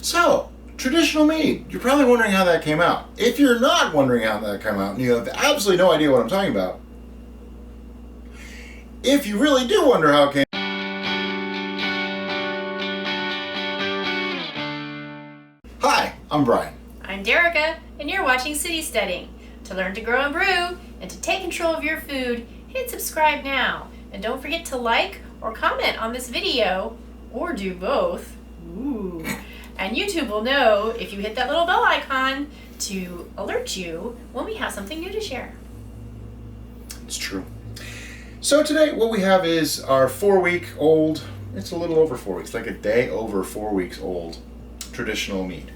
So, traditional mead. You're probably wondering how that came out. If you're not wondering how that came out and you have absolutely no idea what I'm talking about, if you really do wonder how it came out, hi, I'm Brian. I'm Derica, and you're watching City Steading. To learn to grow and brew, and to take control of your food, hit subscribe now. And don't forget to like or comment on this video, or do both. Ooh. And YouTube will know if you hit that little bell icon to alert you when we have something new to share. It's true. So today what we have is our 4-week-old, it's a little over 4 weeks, like a day over 4 weeks old traditional mead.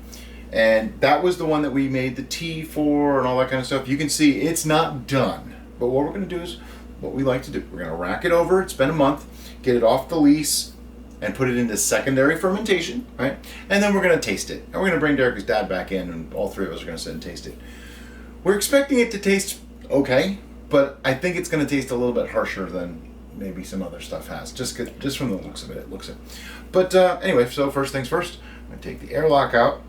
And that was the one that we made the tea for and all that kind of stuff. You can see it's not done. But what we're going to do is what we like to do. We're going to rack it over. It's been a month. Get it off the lease and put it into secondary fermentation, right? And then we're going to taste it. And we're going to bring Derica's dad back in, and all three of us are going to sit and taste it. We're expecting it to taste okay, but I think it's going to taste a little bit harsher than maybe some other stuff has, just from the looks of it. It looks it. But anyway, so first things first, I'm going to take the airlock out.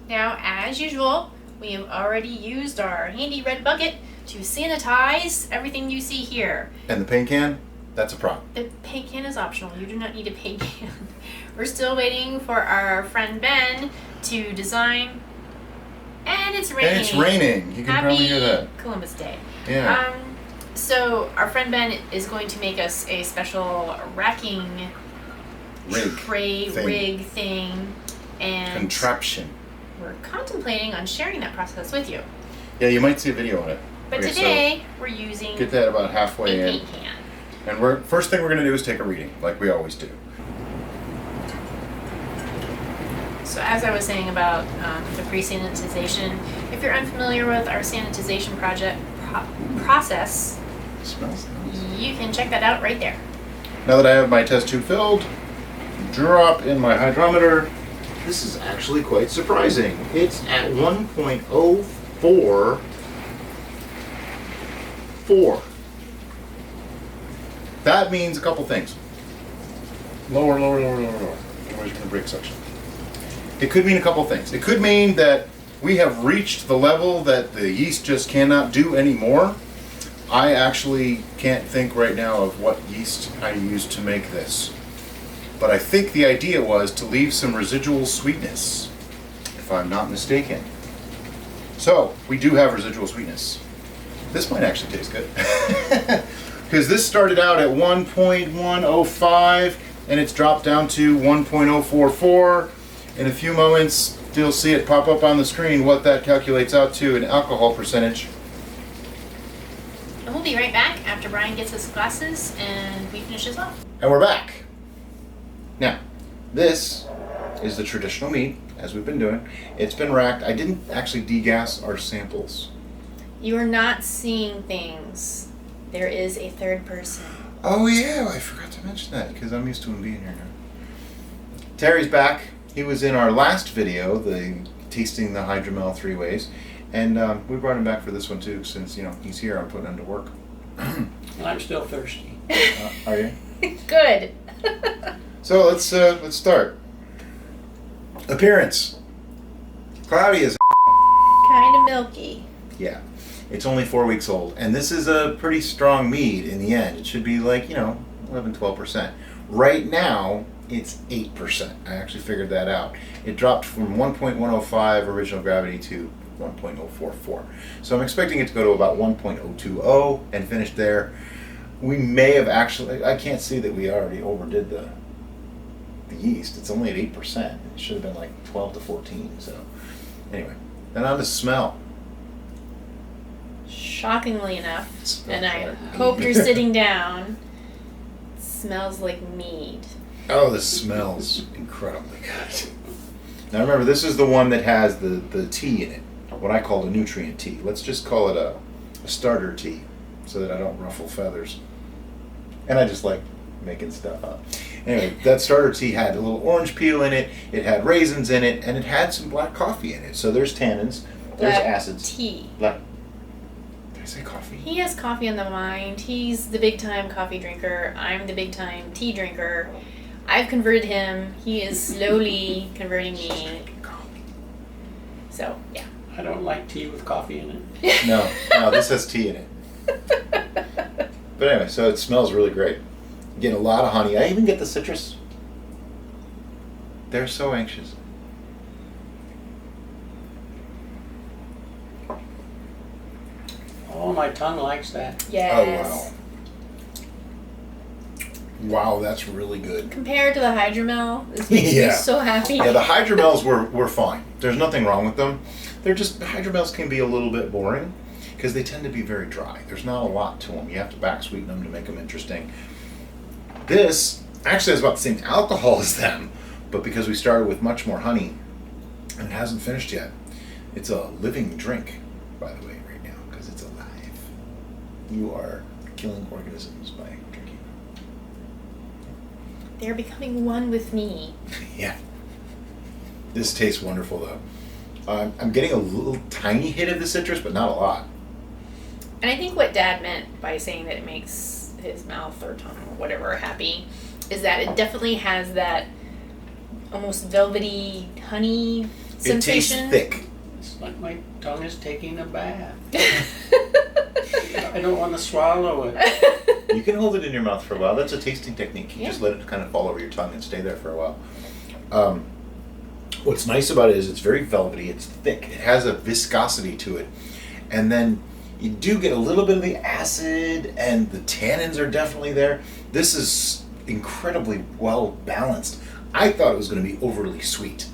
Now, as usual, we have already used our handy red bucket to sanitize everything you see here. And the paint can, that's a problem. The paint can is optional. You do not need a paint can. We're still waiting for our friend Ben to design. And it's raining. And it's raining. You can probably hear that. Happy Columbus Day. Yeah. So our friend Ben is going to make us a special racking rig thing. And contraption. We're contemplating on sharing that process with you. Yeah, you might see a video on it. But okay, today, we're using get that about halfway a in. paint can. And first thing we're going to do is take a reading, like we always do. So as I was saying about the pre-sanitization, if you're unfamiliar with our sanitization process, It smells nice. you can check that out right there. Now that I have my test tube filled, drop in my hydrometer. This is actually quite surprising. It's at 1.044. That means a couple things. Lower. Where's the brake section? It could mean a couple things. It could mean that we have reached the level that the yeast just cannot do anymore. I actually can't think right now of what yeast I used to make this. But I think the idea was to leave some residual sweetness, if I'm not mistaken. So, we do have residual sweetness. This might actually taste good. Because this started out at 1.105, and it's dropped down to 1.044. In a few moments, you'll see it pop up on the screen what that calculates out to in alcohol percentage. And we'll be right back after Brian gets his glasses and we finish this off. And we're back. Now, this is the traditional mead, as we've been doing. It's been racked. I didn't actually degas our samples. You are not seeing things. There is a third person. Oh yeah, I forgot to mention that because I'm used to him being here now. Terry's back. He was in our last video, the tasting the hydromel 3 ways, and we brought him back for this one too, since he's here. I'm putting him to work. I'm still thirsty. Are you? Good. So let's start. Appearance. Cloudy as Kind of milky. yeah. It's only 4 weeks old, and this is a pretty strong mead in the end. It should be like 11-12%. Right now, it's 8%. I actually figured that out. It dropped from 1.105 original gravity to 1.044. So I'm expecting it to go to about 1.020 and finish there. We may have actually, I can't see that we already overdid the yeast. It's only at 8%. It should have been like 12 to 14. So anyway, then on to smell. Shockingly enough, and I hope you're sitting down, it smells like mead. Oh, this smells incredibly good. Now remember, this is the one that has the tea in it, what I call the nutrient tea. Let's just call it a starter tea so that I don't ruffle feathers. And I just like making stuff up. Anyway, that starter tea had a little orange peel in it, it had raisins in it, and it had some black coffee in it. So there's tannins, there's acids. Tea. Black. Did I say coffee? He has coffee on the mind. He's the big time coffee drinker. I'm the big time tea drinker. I've converted him. He is slowly converting me. So, yeah. I don't like tea with coffee in it. No, this has tea in it. But anyway, so it smells really great. Getting a lot of honey. I even get the citrus. They're so anxious. Oh, my tongue likes that. Yes. Oh, wow. Wow, that's really good. Compared to the hydromel, this makes me so happy. Yeah, the hydromels were fine. There's nothing wrong with them. They're just, hydromels can be a little bit boring because they tend to be very dry. There's not a lot to them. You have to back sweeten them to make them interesting. This actually has about the same alcohol as them, but because we started with much more honey and it hasn't finished yet, it's a living drink, by the way, right now, because it's alive. You are killing organisms by drinking. They're becoming one with me. Yeah. This tastes wonderful, though. I'm getting a little tiny hit of the citrus, but not a lot. And I think what Dad meant by saying that it makes his mouth or tongue or whatever happy is that it definitely has that almost velvety honey sensation. It tastes thick. It's like my tongue is taking a bath. I don't want to swallow it. You can hold it in your mouth for a while. That's a tasting technique. You Yeah. just let it kind of fall over your tongue and stay there for a while. What's nice about it is it's very velvety. It's thick. It has a viscosity to it. And then you do get a little bit of the acid, and the tannins are definitely there. This is incredibly well balanced. I thought it was going to be overly sweet.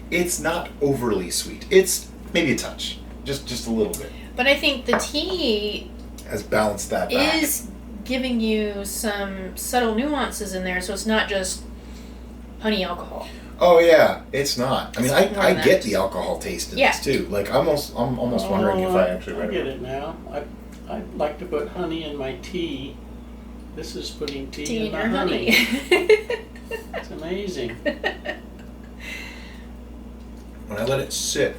It's not overly sweet. It's maybe a touch, just a little bit. But I think the tea Has balanced that back. is giving you some subtle nuances in there, so it's not just honey alcohol. Oh yeah, it's not. I mean, It's more I than get that. the alcohol taste in Yeah. this too. Like I'm almost wondering if I actually I read get it now. I like to put honey in my tea. This is putting tea in your the honey. honey. It's amazing. When I let it sit,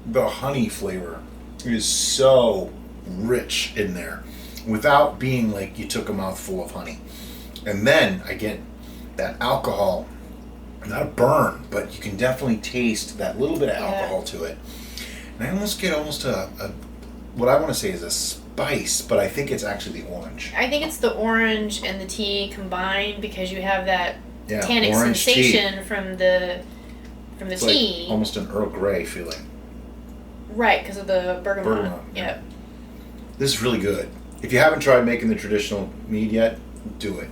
the honey flavor is so rich in there without being like you took a mouthful of honey. And then I get that alcohol, not a burn, but you can definitely taste that little bit of alcohol to it. And I almost get a what I want to say is a spice, but I think it's actually the orange. I think it's the orange and the tea combined because you have that tannic orange sensation tea. from the It's tea. like almost an Earl Grey feeling. Right, because of the bergamot. Bergamot, yeah. Yep. This is really good. If you haven't tried making the traditional mead yet, do it.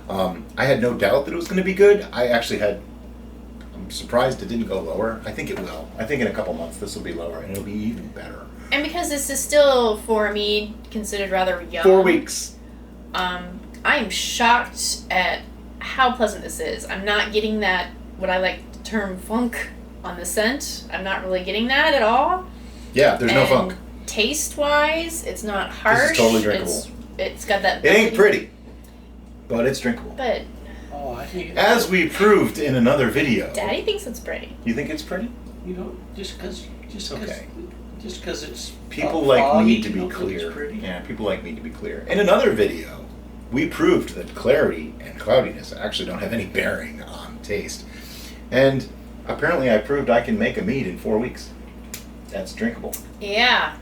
I had no doubt that it was going to be good. I'm surprised it didn't go lower. I think it will. I think in a couple months this will be lower and it'll be even better. And because this is still, for a mead, considered rather young. 4 weeks. I am shocked at how pleasant this is. I'm not getting that, what I like to term funk on the scent. I'm not really getting that at all. Yeah, there's no funk. Taste-wise, it's not harsh. This is totally drinkable. It's got that... It ain't pretty, but it's drinkable. But Oh, I think As we proved in another video. Daddy thinks it's pretty. You think it's pretty? you know, just because Okay. it's People like foggy, me to you be don't think it's clear. pretty? Yeah, people like me to be clear. In another video, we proved that clarity and cloudiness actually don't have any bearing on taste. And apparently I proved I can make a mead in 4 weeks. That's drinkable. Yeah.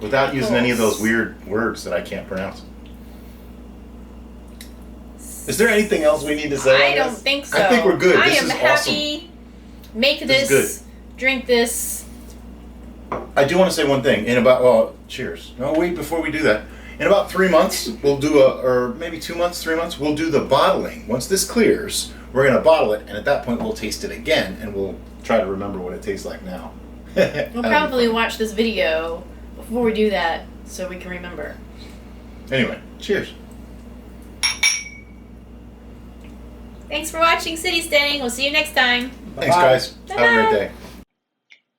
Without using any of those weird words that I can't pronounce. Is there anything else we need to say? I don't think so. I think we're good. I This am is happy. Make This this, is drink this. I do want to say one thing. Cheers. No, wait, before we do that. In about 3 months, we'll do or maybe 2 months, 3 months, we'll do the bottling. Once this clears, we're going to bottle it, and at that point we'll taste it again, and we'll try to remember what it tastes like now. We'll probably watch this video before we do that so we can remember. Anyway, cheers. Thanks for watching City Steading. We'll see you next time. Thanks, guys. Have a great day.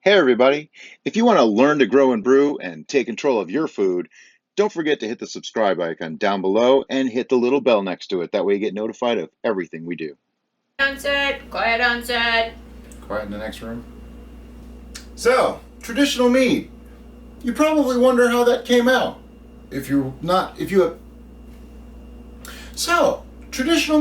Hey everybody, if you want to learn to grow and brew and take control of your food, don't forget to hit the subscribe icon down below and hit the little bell next to it. That way you get notified of everything we do. On set. Quiet on set. Quiet in the next room. So, traditional mead. You probably wonder how that came out. if you have, so traditional